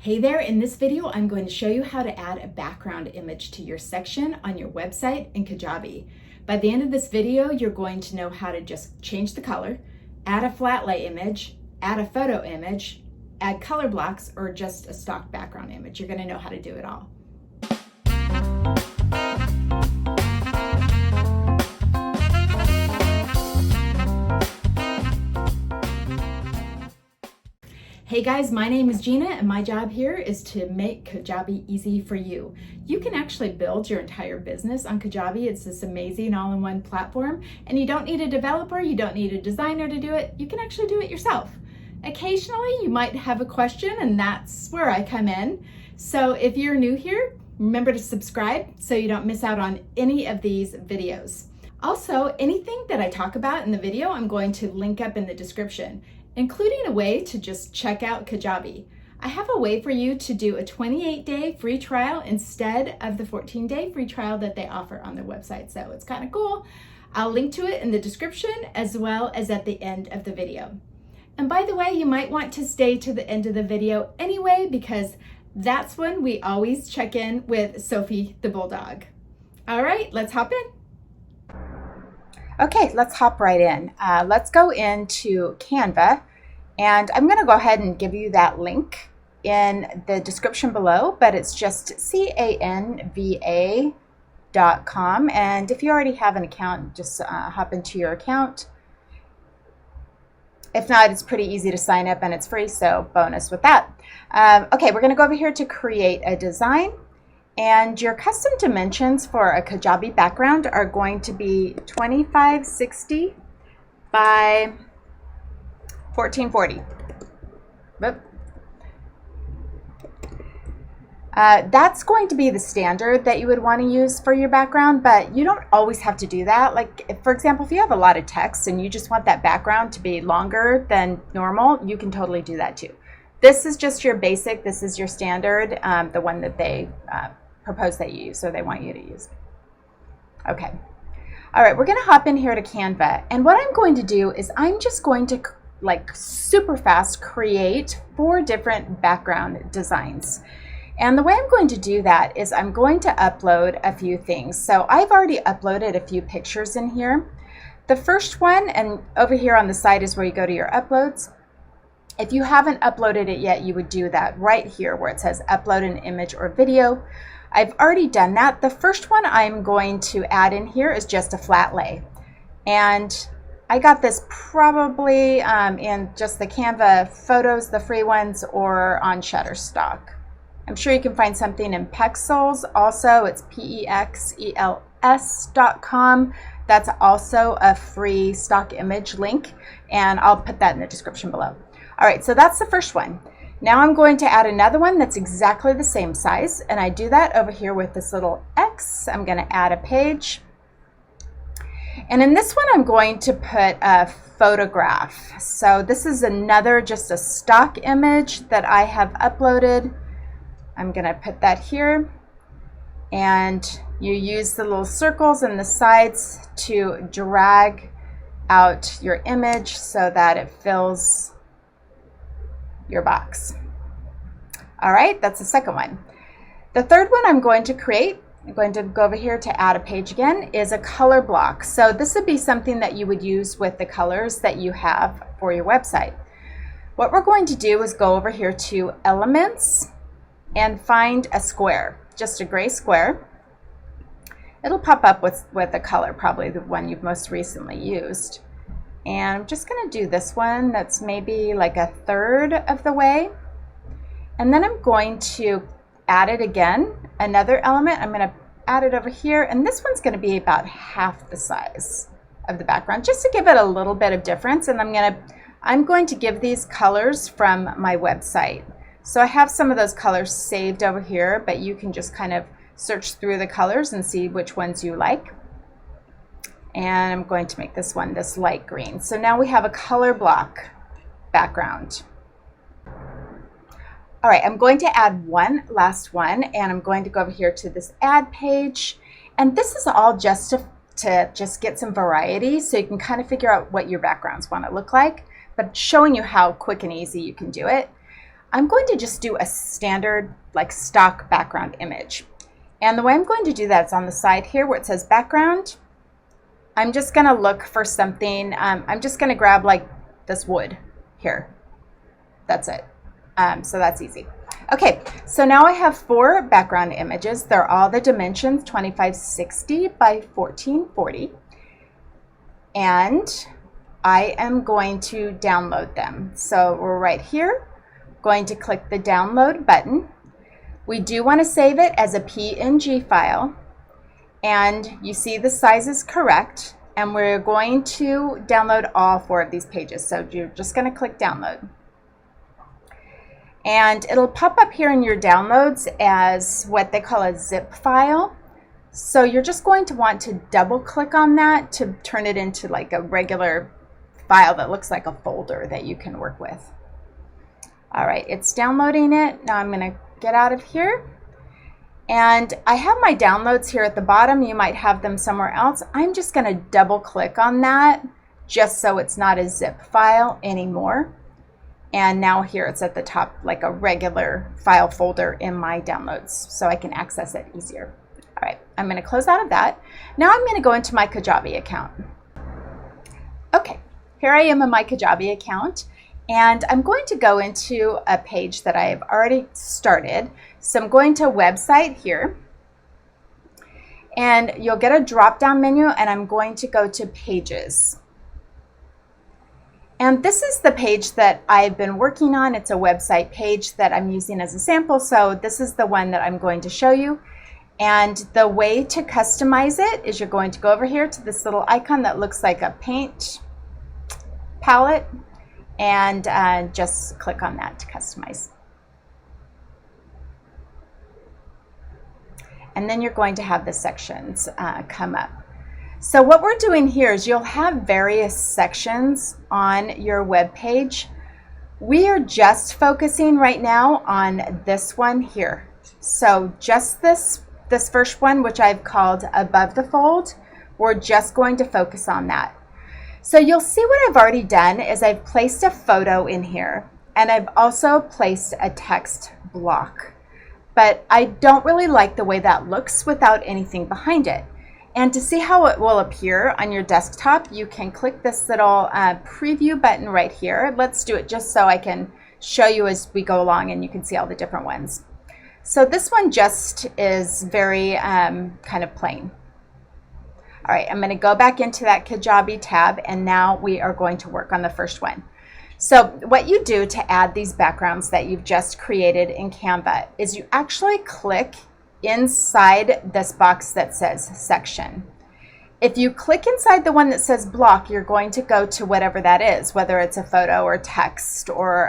Hey there, in this video I'm going to show you how to add a background image to your section on your website in Kajabi. By the end of this video, you're going to know how to just change the color, add a flat lay image, add a photo image, add color blocks, or just a stock background image. You're going to know how to do it all. Hey guys, my name is Gina and my job here is to make Kajabi easy for you. You can actually build your entire business on Kajabi. It's this amazing all-in-one platform, and you don't need a developer, you don't need a designer to do it. You can actually do it yourself. Occasionally you might have a question, and that's where I come in. So if you're new here, remember to subscribe so you don't miss out on any of these videos. Also, anything that I talk about in the video, I'm going to link up in the description, including a way to just check out Kajabi. I have a way for you to do a 28-day free trial instead of the 14-day free trial that they offer on their website. So it's kind of cool. I'll link to it in the description as well as at the end of the video. And by the way, you might want to stay to the end of the video anyway, because that's when we always check in with Sophie the Bulldog. All right, let's hop in. Okay, let's hop right in. Let's go into Canva, and I'm going to go ahead and give you that link in the description below, but it's just canva.com, and if you already have an account, just hop into your account. If not, it's pretty easy to sign up and it's free, so bonus with that. Okay, we're going to go over here to create a design. And your custom dimensions for a Kajabi background are going to be 2560 by 1440. That's going to be the standard that you would want to use for your background, but you don't always have to do that. Like, for example, if you have a lot of text and you just want that background to be longer than normal, you can totally do that too. This is just your basic, this is your standard, the one that they propose that you use, so they want you to use. Okay. All right, we're going to hop in here to Canva, and what I'm going to do is I'm just going to super fast create 4 different background designs. And the way I'm going to do that is I'm going to upload a few things. So I've already uploaded a few pictures in here. The first one, and over here on the side is where you go to your uploads. If you haven't uploaded it yet, you would do that right here where it says upload an image or video. I've already done that. The first one I'm going to add in here is just a flat lay. And I got this probably in just the Canva photos, the free ones, or on Shutterstock. I'm sure you can find something in Pexels. Also, it's pexels.com. That's also a free stock image link, and I'll put that in the description below. All right, so that's the first one. Now I'm going to add another one that's exactly the same size, and I do that over here with this little X. I'm going to add a page. And in this one, I'm going to put a photograph. So this is another, just a stock image that I have uploaded. I'm going to put that here. And you use the little circles and the sides to drag out your image so that it fills your box. All right, that's the second one. The third one I'm going to create, I'm going to go over here to add a page again, is a color block. So this would be something that you would use with the colors that you have for your website. What we're going to do is go over here to Elements and find a square, just a gray square. It'll pop up with a color, probably the one you've most recently used. And I'm just going to do this one that's maybe like a third of the way. And then I'm going to add it again, another element. I'm going to add it over here. And this one's going to be about half the size of the background, just to give it a little bit of difference. And I'm going to give these colors from my website. So I have some of those colors saved over here, but you can just kind of search through the colors and see which ones you like. And I'm going to make this one this light green. So now we have a color block background. All right, I'm going to add one last one, and I'm going to go over here to this add page. And this is all just to just get some variety so you can kind of figure out what your backgrounds want to look like, but showing you how quick and easy you can do it. I'm going to just do a standard like stock background image. And the way I'm going to do that is on the side here where it says background. I'm just going to look for something. I'm just going to grab like this wood here. That's it. So that's easy. Okay, so now I have 4 background images. They're all the dimensions 2560 by 1440. And I am going to download them. So we're right here, going to click the download button. We do want to save it as a PNG file, and you see the size is correct, and we're going to download all 4 of these pages. So you're just going to click download. And it'll pop up here in your downloads as what they call a zip file. So you're just going to want to double click on that to turn it into like a regular file that looks like a folder that you can work with. All right, it's downloading it. Now I'm going to get out of here. And I have my downloads here at the bottom. You might have them somewhere else. I'm just going to double click on that just so it's not a zip file anymore. And now here it's at the top like a regular file folder in my downloads, so I can access it easier. All right, I'm going to close out of that. Now I'm going to go into my Kajabi account. Okay, here I am in my Kajabi account, and I'm going to go into a page that I've already started. So I'm going to website here, and you'll get a drop-down menu, and I'm going to go to pages. And this is the page that I've been working on. It's a website page that I'm using as a sample, so this is the one that I'm going to show you. And the way to customize it is you're going to go over here to this little icon that looks like a paint palette, and just click on that to customize. And then you're going to have the sections come up. So what we're doing here is you'll have various sections on your web page. We are just focusing right now on this one here. So just this first one, which I've called above the fold, we're just going to focus on that. So you'll see what I've already done is I've placed a photo in here, and I've also placed a text block. But I don't really like the way that looks without anything behind it. And to see how it will appear on your desktop, you can click this little preview button right here. Let's do it just so I can show you as we go along and you can see all the different ones. So this one just is very kind of plain. All right, I'm going to go back into that Kajabi tab, and now we are going to work on the first one. So what you do to add these backgrounds that you've just created in Canva is you actually click inside this box that says section. If you click inside the one that says block, you're going to go to whatever that is, whether it's a photo or text or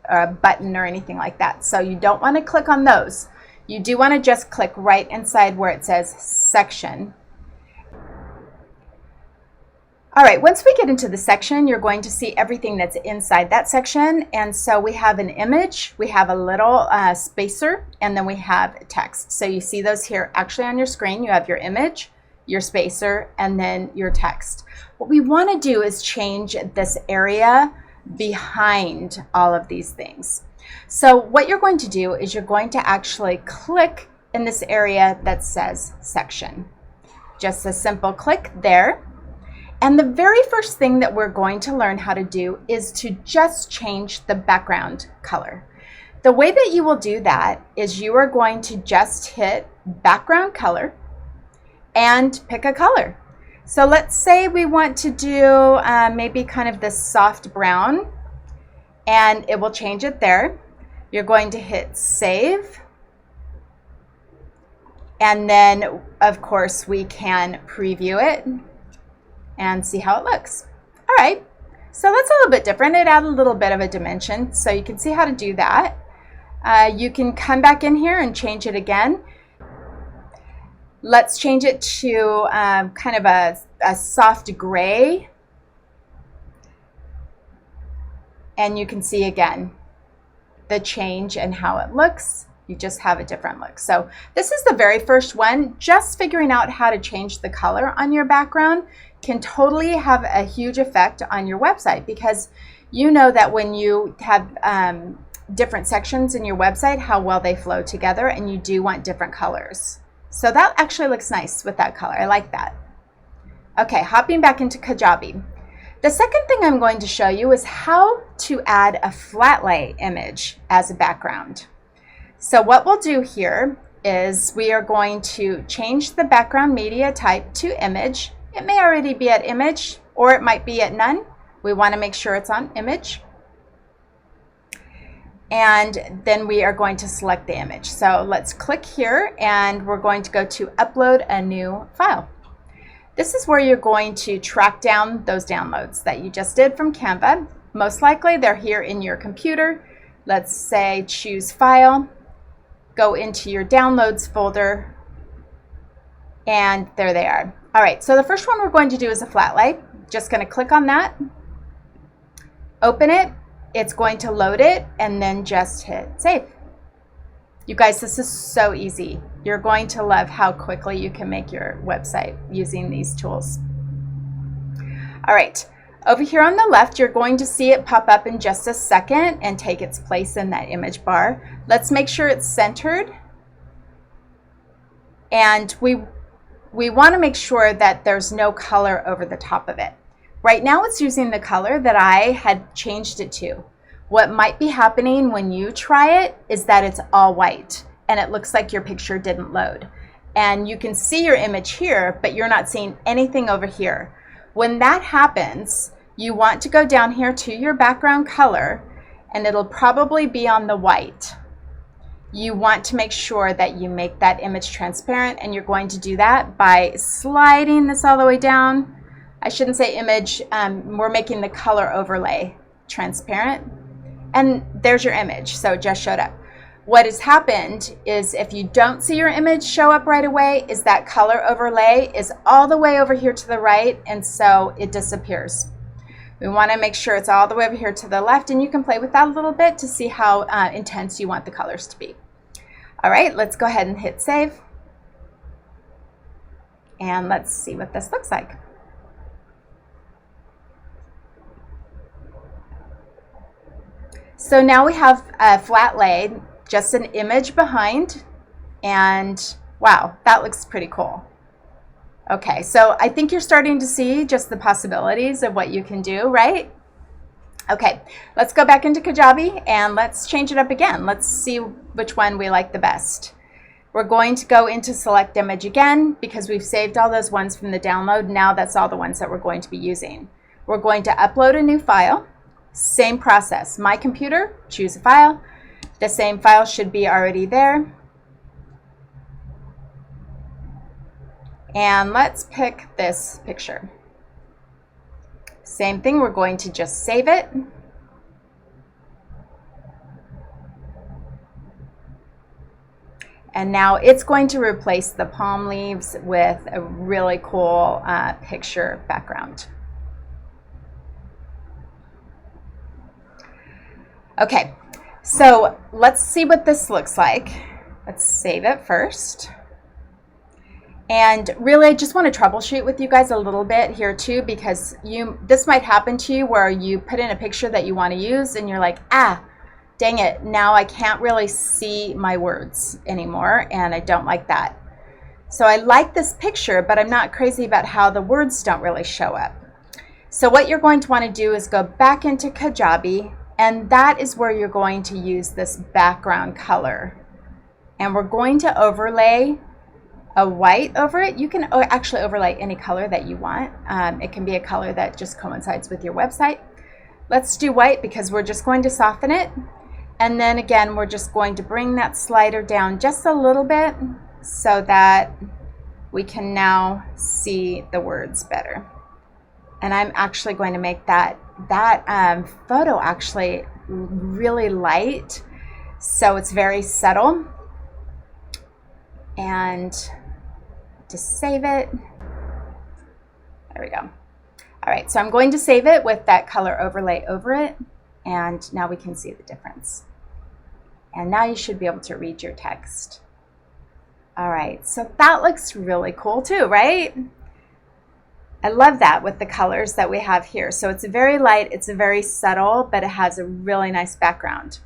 a button or anything like that. So you don't want to click on those. You do want to just click right inside where it says section. All right, once we get into the section, you're going to see everything that's inside that section. And so we have an image, we have a little spacer, and then we have text. So you see those here actually on your screen. You have your image, your spacer, and then your text. What we want to do is change this area behind all of these things. So what you're going to do is you're going to actually click in this area that says section. Just a simple click there. And the very first thing that we're going to learn how to do is to just change the background color. The way that you will do that is you are going to just hit background color and pick a color. So let's say we want to do maybe kind of this soft brown, and it will change it there. You're going to hit save. And then, of course, we can preview it and see how it looks. All right, so that's a little bit different. It added a little bit of a dimension, so you can see how to do that. You can come back in here and change it again. Let's change it to kind of a soft gray. And you can see again the change and how it looks. You just have a different look. So this is the very first one. Just figuring out how to change the color on your background can totally have a huge effect on your website, because you know that when you have different sections in your website, how well they flow together, and you do want different colors. So that actually looks nice with that color. I like that. Okay, hopping back into Kajabi. The second thing I'm going to show you is how to add a flat lay image as a background. So what we'll do here is we are going to change the background media type to image. It may already be at image, or it might be at none. We want to make sure it's on image. And then we are going to select the image. So let's click here, and we're going to go to upload a new file. This is where you're going to track down those downloads that you just did from Canva. Most likely they're here in your computer. Let's say choose file, go into your downloads folder, and there they are. All right, so the first one we're going to do is a flat lay. Just going to click on that, open it. It's going to load it, and then just hit save. You guys, this is so easy. You're going to love how quickly you can make your website using these tools. All right, over here on the left, you're going to see it pop up in just a second and take its place in that image bar. Let's make sure it's centered. And we want to make sure that there's no color over the top of it. Right now it's using the color that I had changed it to. What might be happening when you try it is that it's all white and it looks like your picture didn't load. And you can see your image here, but you're not seeing anything over here. When that happens, you want to go down here to your background color, and it'll probably be on the white. You want to make sure that you make that image transparent, and you're going to do that by sliding this all the way down. I shouldn't say image, we're making the color overlay transparent. And there's your image, so it just showed up. What has happened is if you don't see your image show up right away, is that color overlay is all the way over here to the right, and so it disappears. We want to make sure it's all the way over here to the left, and you can play with that a little bit to see how intense you want the colors to be. All right, let's go ahead and hit save. And let's see what this looks like. So now we have a flat lay, just an image behind, and wow, that looks pretty cool. Okay, so I think you're starting to see just the possibilities of what you can do, right? Okay, let's go back into Kajabi and let's change it up again. Let's see which one we like the best. We're going to go into select image again because we've saved all those ones from the download. Now that's all the ones that we're going to be using. We're going to upload a new file. Same process. My computer, choose a file. The same file should be already there. And let's pick this picture. Same thing, we're going to just save it. And now it's going to replace the palm leaves with a really cool picture background. Okay, so let's see what this looks like. Let's save it first. And really, I just want to troubleshoot with you guys a little bit here too, because this might happen to you where you put in a picture that you want to use and you're like, ah, dang it, now I can't really see my words anymore, and I don't like that. So I like this picture, but I'm not crazy about how the words don't really show up. So what you're going to want to do is go back into Kajabi, and that is where you're going to use this background color. And we're going to overlay a white over it. You can actually overlay any color that you want. It can be a color that just coincides with your website. Let's do white because we're just going to soften it. And then again, we're just going to bring that slider down just a little bit so that we can now see the words better. And I'm actually going to make that photo actually really light, so it's very subtle. And just save it. There we go. All right, so I'm going to save it with that color overlay over it, and now we can see the difference. And now you should be able to read your text. All right, so that looks really cool too, right? I love that with the colors that we have here. So it's very light, it's very subtle, but it has a really nice background.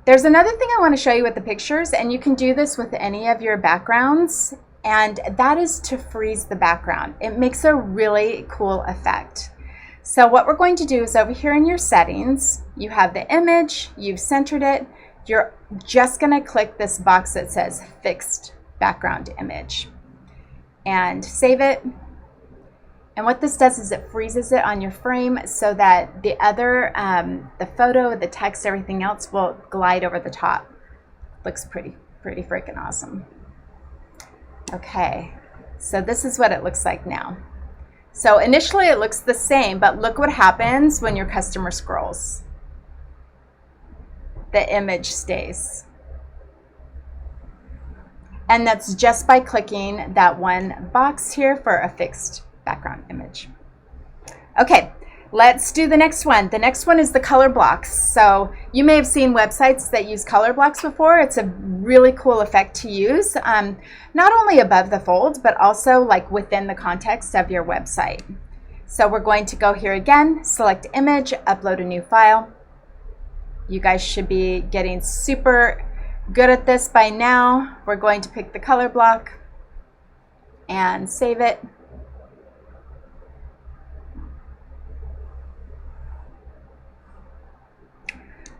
There's another thing I want to show you with the pictures, and you can do this with any of your backgrounds, and that is to freeze the background. It makes a really cool effect. So what we're going to do is over here in your settings, you have the image, you've centered it, you're just going to click this box that says fixed background image and save it. And what this does is it freezes it on your frame so that the other, the photo, the text, everything else will glide over the top. Looks pretty freaking awesome. Okay, so this is what it looks like now. So initially it looks the same, but look what happens when your customer scrolls. The image stays. And that's just by clicking that one box here for a fixed background image. Okay, let's do the next one. The next one is the color blocks. So you may have seen websites that use color blocks before. It's a really cool effect to use, not only above the fold, but also like within the context of your website. So we're going to go here again, select image, upload a new file. You guys should be getting super good at this by now. We're going to pick the color block and save it.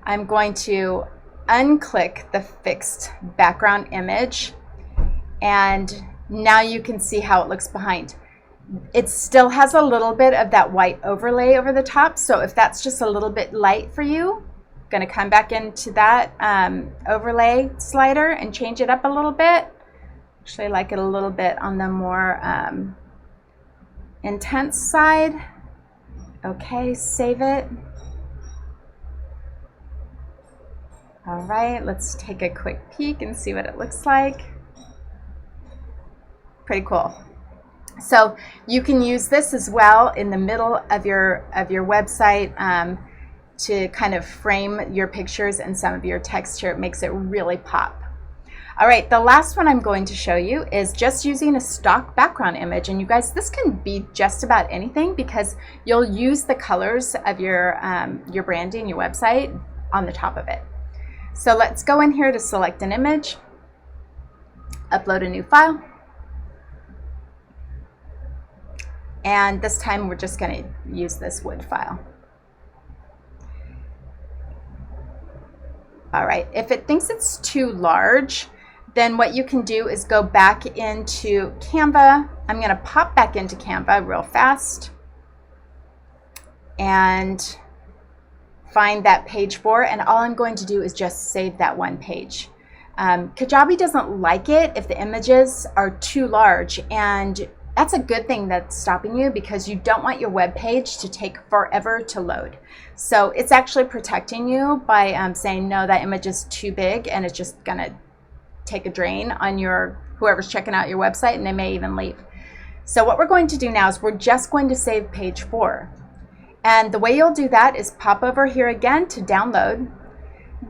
I'm going to unclick the fixed background image, and now you can see how it looks behind. It still has a little bit of that white overlay over the top, so if that's just a little bit light for you, I'm going to come back into that overlay slider and change it up a little bit. Actually, I like it a little bit on the more intense side. Okay, save it. All right, let's take a quick peek and see what it looks like. Pretty cool. So you can use this as well in the middle of your website to kind of frame your pictures and some of your text here. It makes it really pop. All right, the last one I'm going to show you is just using a stock background image. And you guys, this can be just about anything because you'll use the colors of your branding, your website on the top of it. So let's go in here to select an image, upload a new file, and this time we're just going to use this wood file. All right, if it thinks it's too large, then what you can do is go back into Canva. I'm going to pop back into Canva real fast and find that page 4, and all I'm going to do is just save that one page. Kajabi doesn't like it if the images are too large, and that's a good thing that's stopping you because you don't want your web page to take forever to load. So it's actually protecting you by saying, no, that image is too big, and it's just gonna take a drain on whoever's checking out your website, and they may even leave. So what we're going to do now is we're just going to save page 4. And the way you'll do that is pop over here again to download.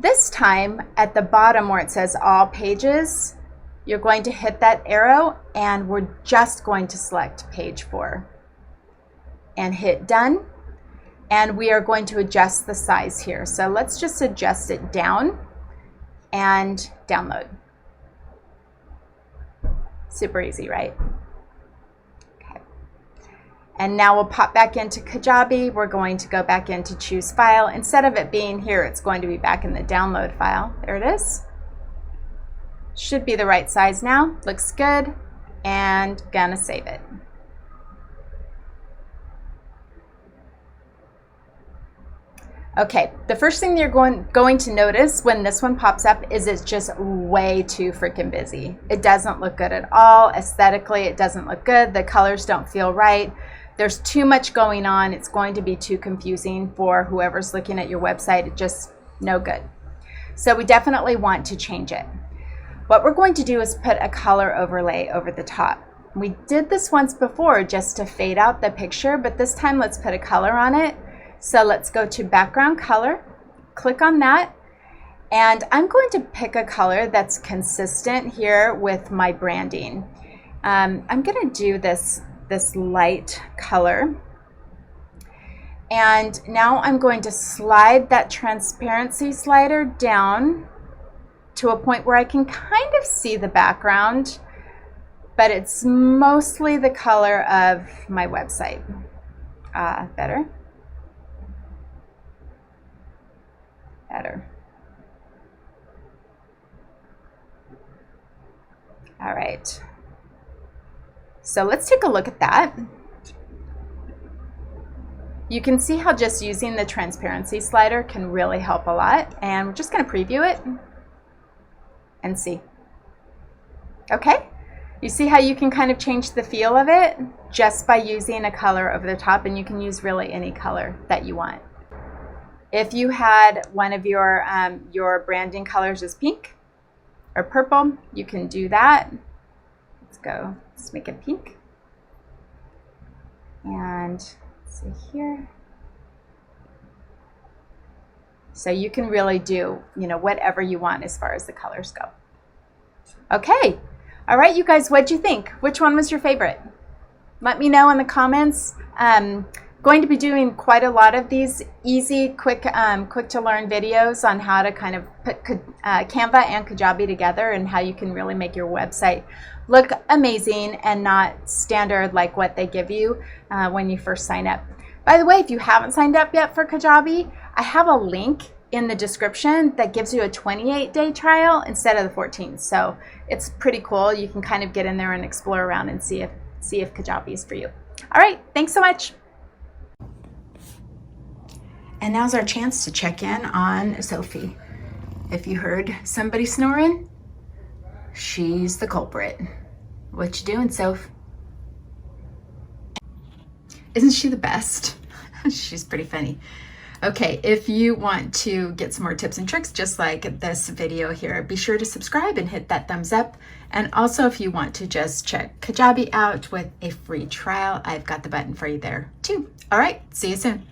This time at the bottom where it says all pages, you're going to hit that arrow, and we're just going to select page 4 and hit done. And we are going to adjust the size here. So let's just adjust it down and download. Super easy, right? And now we'll pop back into Kajabi. We're going to go back into choose file. Instead of it being here, it's going to be back in the download file. There it is. Should be the right size now. Looks good. And gonna save it. Okay, the first thing you're going to notice when this one pops up is it's just way too freaking busy. It doesn't look good at all. Aesthetically, it doesn't look good. The colors don't feel right. There's too much going on. It's going to be too confusing for whoever's looking at your website. It's just no good. So we definitely want to change it. What we're going to do is put a color overlay over the top. We did this once before just to fade out the picture, but this time let's put a color on it. So let's go to background color, click on that, and I'm going to pick a color that's consistent here with my branding. I'm going to do this light color, and now I'm going to slide that transparency slider down to a point where I can kind of see the background, but it's mostly the color of my website. Better. Better. All right. So let's take a look at that. You can see how just using the transparency slider can really help a lot. And we're just going to preview it and see. Okay. You see how you can kind of change the feel of it just by using a color over the top, and you can use really any color that you want. If you had one of your branding colors is pink or purple, you can do that. Let's make it pink. And let's see here. So you can really do, whatever you want as far as the colors go. Okay. All right, you guys, what'd you think? Which one was your favorite? Let me know in the comments. Going to be doing quite a lot of these easy, quick to learn videos on how to kind of put Canva and Kajabi together and how you can really make your website look amazing and not standard like what they give you when you first sign up. By the way, if you haven't signed up yet for Kajabi, I have a link in the description that gives you a 28-day trial instead of the 14. So it's pretty cool. You can kind of get in there and explore around and see if Kajabi is for you. All right, thanks so much. And now's our chance to check in on Sophie. If you heard somebody snoring, she's the culprit. What you doing, Soph? Isn't she the best? She's pretty funny. Okay, if you want to get some more tips and tricks just like this video here, be sure to subscribe and hit that thumbs up. And also if you want to just check Kajabi out with a free trial, I've got the button for you there too. All right, see you soon.